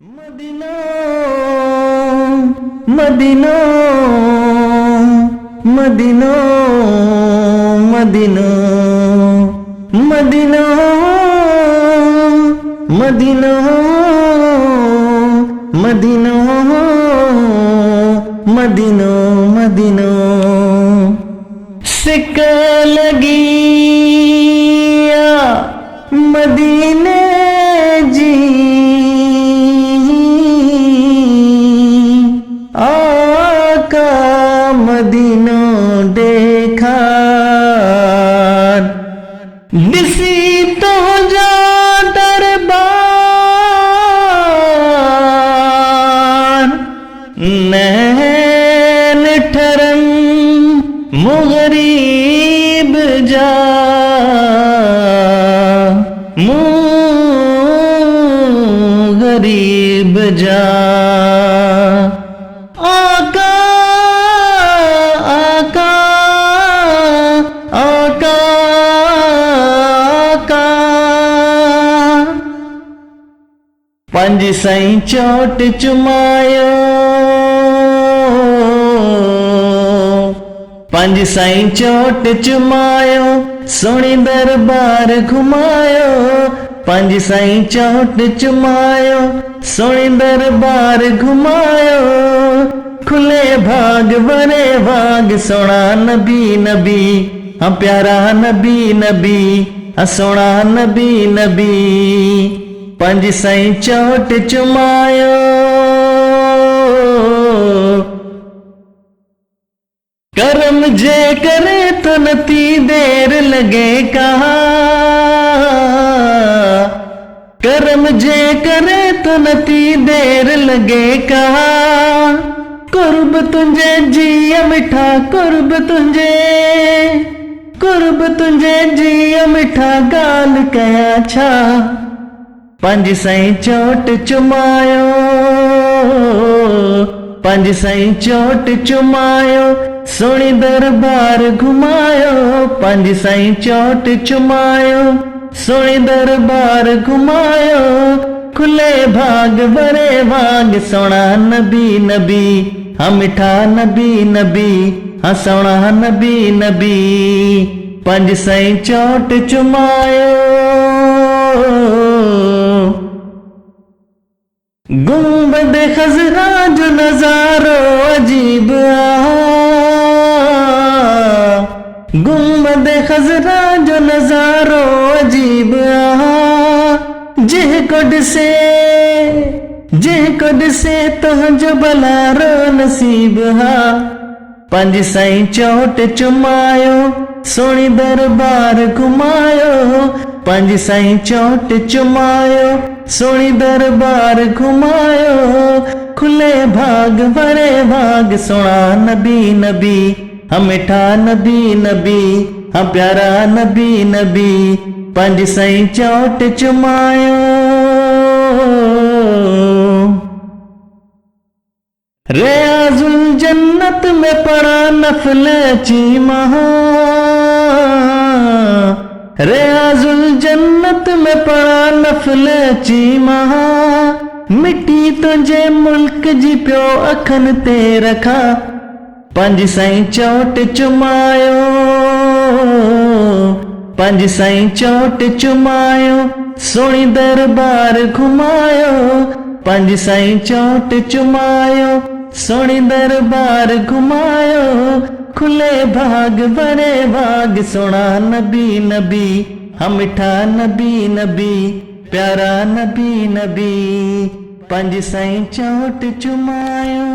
Medina Madina Madina Madina Madina Madina Madina Madina Madina सिक लगी मदीने जी आका मदीना देखा दिसी तो जा दरबार नैन ठरम मुगरीब जा मुगरीब जा आका आका आका आका पंज साईं चोट चुमायो पंज साईं चोट चुमायो सोनी दरबार घुमायो पंज साईं चोट चुमायो सोनी दरबार घुमायो खुले भाग बरे भाग सोना नबी नबी हाँ प्यारा नबी नबी हाँ सोना नबी नबी पंज साईं चोट चुमायो करम जे करे तो नती देर लगे कहा करम जे करे तो नती देर लगे कहा कुर्ब तुझे जिया मिठा कुर्ब तुझे जिया मिठा गाल कया छा पंज साईं चोट चुमायो पंज साईं चोट चुमायो सोनी दरबार घुमायो पंज साईं चोट चुमायो सोनी दरबार घुमायो खुले भाग बरे भाग सोना नबी नबी हाँ मिठा नबी नबी हाँ सोना नबी नबी पंज साईं चोट चुमायो गुंबद खजरा जो नजारो अजीब गुंबद खजरा जो नजारो अजीब जिह कड से तो जो बलारो नसीब हा पंज साईं चोट चुमायो सोनी दरबार घुमायो पंज साईं चोट चुमायो सोनी दरबार घुमायो खुले भाग भरे भाग सोना नबी नबी हम मिठा नबी नबी हम प्यारा नबी नबी पंज साईं चोट चुमायो रियाजुल जन्नत में पड़ा नफल चीमा रियाजुल जन्नत में पड़ा नफल चीमा मिट्टी तुझे मुल्क जी पियो अखन ते रखा पंज साईं चोट चुमायो पंज साईं चोट चुमायो सोनी दरबार घुमायो पंज साईं चोट चुमायो सोनी दरबार घुमायो खुले भाग बरे भाग सोना नबी नबी हम मिठा नबी नबी प्यारा नबी नबी पंज साईं चोट चुमायो।